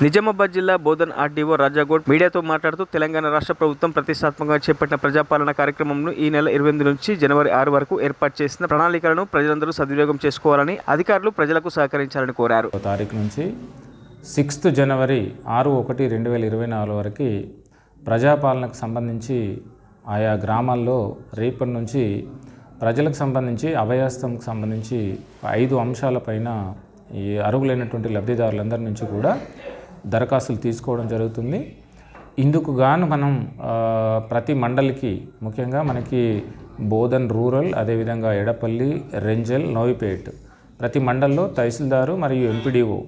నిజామాబాద్ జిల్లా బోధన్ ఆర్డీఓ రాజాగౌడ్ మీడియాతో మాట్లాడుతూ తెలంగాణ రాష్ట్ర ప్రభుత్వం ప్రతిష్టాత్మకంగా చేపట్టిన ప్రజాపాలన కార్యక్రమంను ఈ నెల 28 నుంచి జనవరి 6 వరకు ఏర్పాటు చేసిన ప్రణాళికలను ప్రజలందరూ సద్వినియోగం చేసుకోవాలని అధికారులు ప్రజలకు సహకరించాలని కోరారు. తారీఖు నుంచి 6 జనవరి 6/1/2024 వరకు ప్రజాపాలనకు సంబంధించి ఆయా గ్రామాల్లో రేపటి నుంచి ప్రజలకు సంబంధించి అభయహస్తంకు సంబంధించి 5 అంశాలపైన ఈ అర్హులైనటువంటి లబ్ధిదారులందరి నుంచి కూడా దరఖాస్తులు తీసుకోవడం జరుగుతుంది. ఇందుకు గాను మనం ప్రతి మండలికి ముఖ్యంగా మనకి బోధన్ రూరల్, అదేవిధంగా ఎడపల్లి, రెంజల్, నోయిపేట్ ప్రతి మండల్లో తహసీల్దారు మరియు ఎంపీడీఓ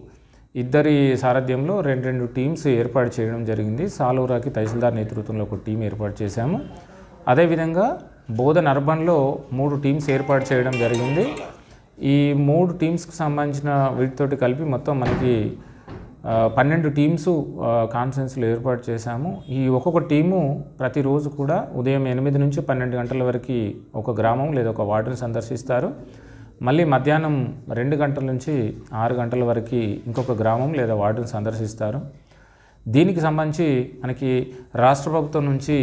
ఇద్దరి సారథ్యంలో 2 టీమ్స్ ఏర్పాటు చేయడం జరిగింది. సాలూరాకి తహసీల్దార్ నేతృత్వంలో ఒక టీం ఏర్పాటు చేశాము. అదేవిధంగా బోధన్ అర్బన్లో 3 టీమ్స్ ఏర్పాటు చేయడం జరిగింది. ఈ 3 టీమ్స్కి సంబంధించిన వీటితోటి కలిపి మొత్తం మనకి 12 టీమ్స్ కాన్ఫరెన్స్లు ఏర్పాటు చేశాము. ఈ ఒక్కొక్క టీము ప్రతిరోజు కూడా ఉదయం 8 నుంచి 12 గంటల వరకు ఒక గ్రామం లేదా ఒక వార్డును సందర్శిస్తారు. మళ్ళీ మధ్యాహ్నం 2 గంటల నుంచి 6 గంటల వరకు ఇంకొక గ్రామం లేదా వార్డును సందర్శిస్తారు. దీనికి సంబంధించి మనకి రాష్ట్ర ప్రభుత్వం నుంచి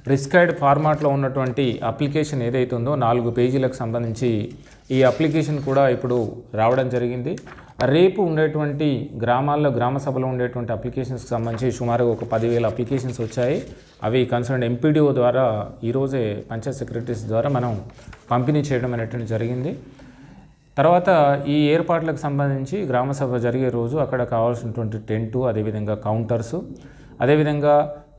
ప్రిస్క్రైబ్డ్ ఫార్మాట్లో ఉన్నటువంటి అప్లికేషన్ ఏదైతే ఉందో 4 పేజీలకు సంబంధించి ఈ అప్లికేషన్ కూడా ఇప్పుడు రావడం జరిగింది. రేపు ఉండేటువంటి గ్రామాల్లో గ్రామ సభలో ఉండేటువంటి అప్లికేషన్స్కి సంబంధించి సుమారుగా ఒక 10,000 అప్లికేషన్స్ వచ్చాయి. అవి కన్సర్న్ ఎంపీడీఓ ద్వారా ఈరోజే పంచాయత్ సెక్రటరీస్ ద్వారా మనం పంపిణీ చేయడం అనేటువంటి జరిగింది. తర్వాత ఈ ఏర్పాట్లకు సంబంధించి గ్రామ సభ జరిగే రోజు అక్కడ కావాల్సినటువంటి టెంటు, అదేవిధంగా కౌంటర్సు, అదేవిధంగా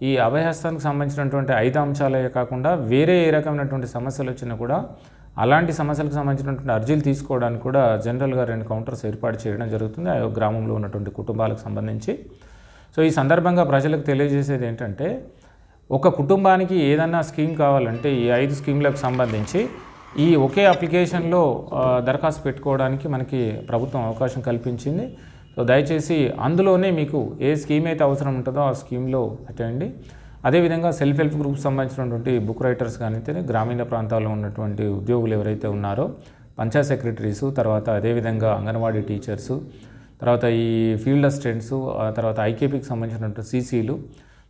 ఈ అభయహస్తానికి సంబంధించినటువంటి 5 అంశాలే కాకుండా వేరే ఏ రకమైనటువంటి సమస్యలు వచ్చినా కూడా అలాంటి సమస్యలకు సంబంధించినటువంటి అర్జీలు తీసుకోవడానికి కూడా జనరల్గా 2 కౌంటర్స్ ఏర్పాటు చేయడం జరుగుతుంది ఆ గ్రామంలో ఉన్నటువంటి కుటుంబాలకు సంబంధించి. సో ఈ సందర్భంగా ప్రజలకు తెలియజేసేది ఏంటంటే, ఒక కుటుంబానికి ఏదన్నా స్కీమ్ కావాలంటే ఈ 5 స్కీమ్లకు సంబంధించి ఈ ఒకే అప్లికేషన్లో దరఖాస్తు పెట్టుకోవడానికి మనకి ప్రభుత్వం అవకాశం కల్పించింది. సో దయచేసి అందులోనే మీకు ఏ స్కీమ్ అయితే అవసరం ఉంటుందో ఆ స్కీమ్లో పెట్టండి. అదేవిధంగా సెల్ఫ్ హెల్ప్ గ్రూప్కి సంబంధించినటువంటి బుక్ రైటర్స్ కానీ, గ్రామీణ ప్రాంతాల్లో ఉన్నటువంటి ఉద్యోగులు ఎవరైతే ఉన్నారో పంచాయత్ సెక్రటరీసు, తర్వాత అదేవిధంగా అంగన్వాడీ టీచర్సు, తర్వాత ఈ ఫీల్డ్ అసిస్టెంట్సు, తర్వాత ఐకేపీకి సంబంధించినటువంటి సీసీలు,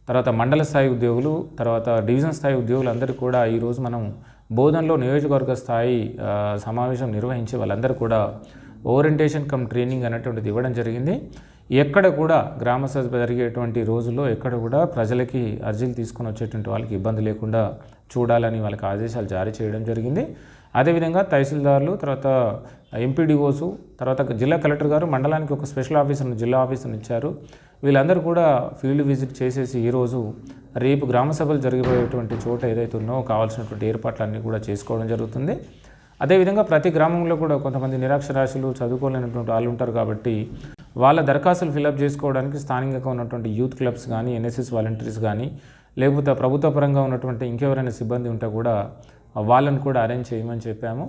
తర్వాత మండల స్థాయి ఉద్యోగులు, తర్వాత డివిజన్ స్థాయి ఉద్యోగులు అందరూ కూడా ఈరోజు మనం బోధన్లో నియోజకవర్గ స్థాయి సమావేశం నిర్వహించి వాళ్ళందరూ కూడా ఓరియంటేషన్ కమ్ ట్రైనింగ్ అనేటువంటిది ఇవ్వడం జరిగింది. ఎక్కడ కూడా గ్రామ సభ జరిగేటువంటి రోజుల్లో ఎక్కడ కూడా ప్రజలకి అర్జీలు తీసుకొని వచ్చేటువంటి వాళ్ళకి ఇబ్బంది లేకుండా చూడాలని వాళ్ళకి ఆదేశాలు జారీ చేయడం జరిగింది. అదేవిధంగా తహసీల్దార్లు, తర్వాత ఎంపీడీఓసు, తర్వాత జిల్లా కలెక్టర్ గారు మండలానికి ఒక స్పెషల్ ఆఫీసర్ను, జిల్లా ఆఫీసర్ని ఇచ్చారు. వీళ్ళందరూ కూడా ఫీల్డ్ విజిట్ చేసేసి ఈరోజు రేపు గ్రామ సభలు జరిగిపోయేటువంటి చోట ఏదైతే ఉన్నో కావాల్సినటువంటి ఏర్పాట్లన్నీ కూడా చేసుకోవడం జరుగుతుంది. అదేవిధంగా ప్రతి గ్రామంలో కూడా కొంతమంది నిరక్షరాస్యులు, చదువుకోలేనటువంటి వాళ్ళు ఉంటారు కాబట్టి వాళ్ళ దరఖాస్తులు ఫిలప్ చేసుకోవడానికి స్థానికంగా ఉన్నటువంటి యూత్ క్లబ్స్ కానీ, ఎన్ఎస్ఎస్ వాలంటీర్స్ కానీ, లేకపోతే ప్రభుత్వ పరంగా ఉన్నటువంటి ఇంకెవరైనా సిబ్బంది ఉంటే కూడా వాళ్ళని కూడా అరేంజ్ చేయమని చెప్పాము.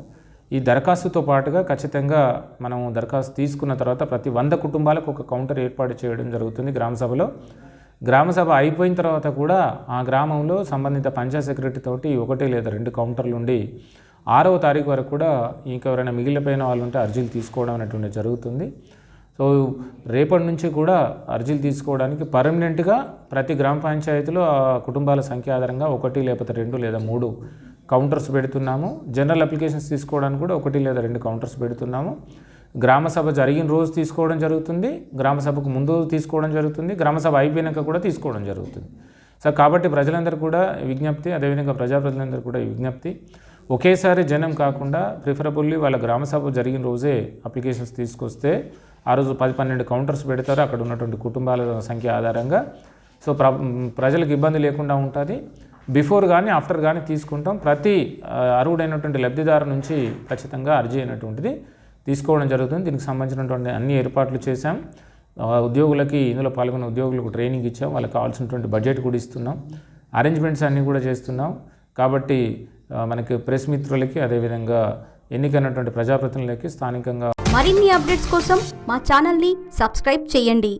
ఈ దరఖాస్తుతో పాటుగా ఖచ్చితంగా మనం దరఖాస్తు తీసుకున్న తర్వాత ప్రతి 100 కుటుంబాలకు ఒక కౌంటర్ ఏర్పాటు చేయడం జరుగుతుంది గ్రామ సభలో. గ్రామ సభ అయిపోయిన తర్వాత కూడా ఆ గ్రామంలో సంబంధిత పంచాయత్ సెక్రటరీ తోటి 1 లేదా 2 కౌంటర్లు ఉండి 6వ తారీఖు వరకు కూడా ఇంకెవరైనా మిగిలిపోయిన వాళ్ళు ఉంటే అర్జీలు తీసుకోవడం అనేటువంటిది జరుగుతుంది. సో రేపటి నుంచి కూడా అర్జీలు తీసుకోవడానికి పర్మనెంట్గా ప్రతి గ్రామ పంచాయతీలో ఆ కుటుంబాల సంఖ్య ఆధారంగా 1 లేకపోతే 2 లేదా 3 కౌంటర్స్ పెడుతున్నాము. జనరల్ అప్లికేషన్స్ తీసుకోవడానికి కూడా 1 లేదా 2 కౌంటర్స్ పెడుతున్నాము. గ్రామ సభ జరిగిన రోజు తీసుకోవడం జరుగుతుంది, గ్రామ సభకు ముందు తీసుకోవడం జరుగుతుంది, గ్రామ సభ అయిపోయినాక కూడా తీసుకోవడం జరుగుతుంది. సో కాబట్టి ప్రజలందరూ కూడా విజ్ఞప్తి, అదేవిధంగా ప్రజాప్రతినిధులందరూ కూడా విజ్ఞప్తి, ఒకేసారి జనం కాకుండా ప్రిఫరబుల్లీ వాళ్ళ గ్రామ సభ జరిగిన రోజే అప్లికేషన్స్ తీసుకొస్తే ఆ రోజు 10-12 కౌంటర్స్ పెడతారు అక్కడ ఉన్నటువంటి కుటుంబాల సంఖ్య ఆధారంగా. సో ప్రజలకు ఇబ్బంది లేకుండా ఉంటుంది. బిఫోర్ కానీ ఆఫ్టర్ కానీ తీసుకుంటాం. ప్రతి అర్హుడైనటువంటి లబ్ధిదారు నుంచి ఖచ్చితంగా అర్జీ అయినటువంటిది తీసుకోవడం జరుగుతుంది. దీనికి సంబంధించినటువంటి అన్ని ఏర్పాట్లు చేశాం. ఉద్యోగులకి, ఇందులో పాల్గొన్న ఉద్యోగులకు ట్రైనింగ్ ఇచ్చాం, వాళ్ళకి కావాల్సినటువంటి బడ్జెట్ కూడా ఇస్తున్నాం, అరేంజ్మెంట్స్ అన్నీ కూడా చేస్తున్నాం. కాబట్టి మనకి ప్రెస్ మిత్రులకి, అదేవిధంగా ఎన్నికైనటువంటి ప్రజాప్రతినిధులకి స్థానికంగా మరిన్ని అప్డేట్స్ కోసం మా ఛానల్ని సబ్స్క్రైబ్ చేయండి.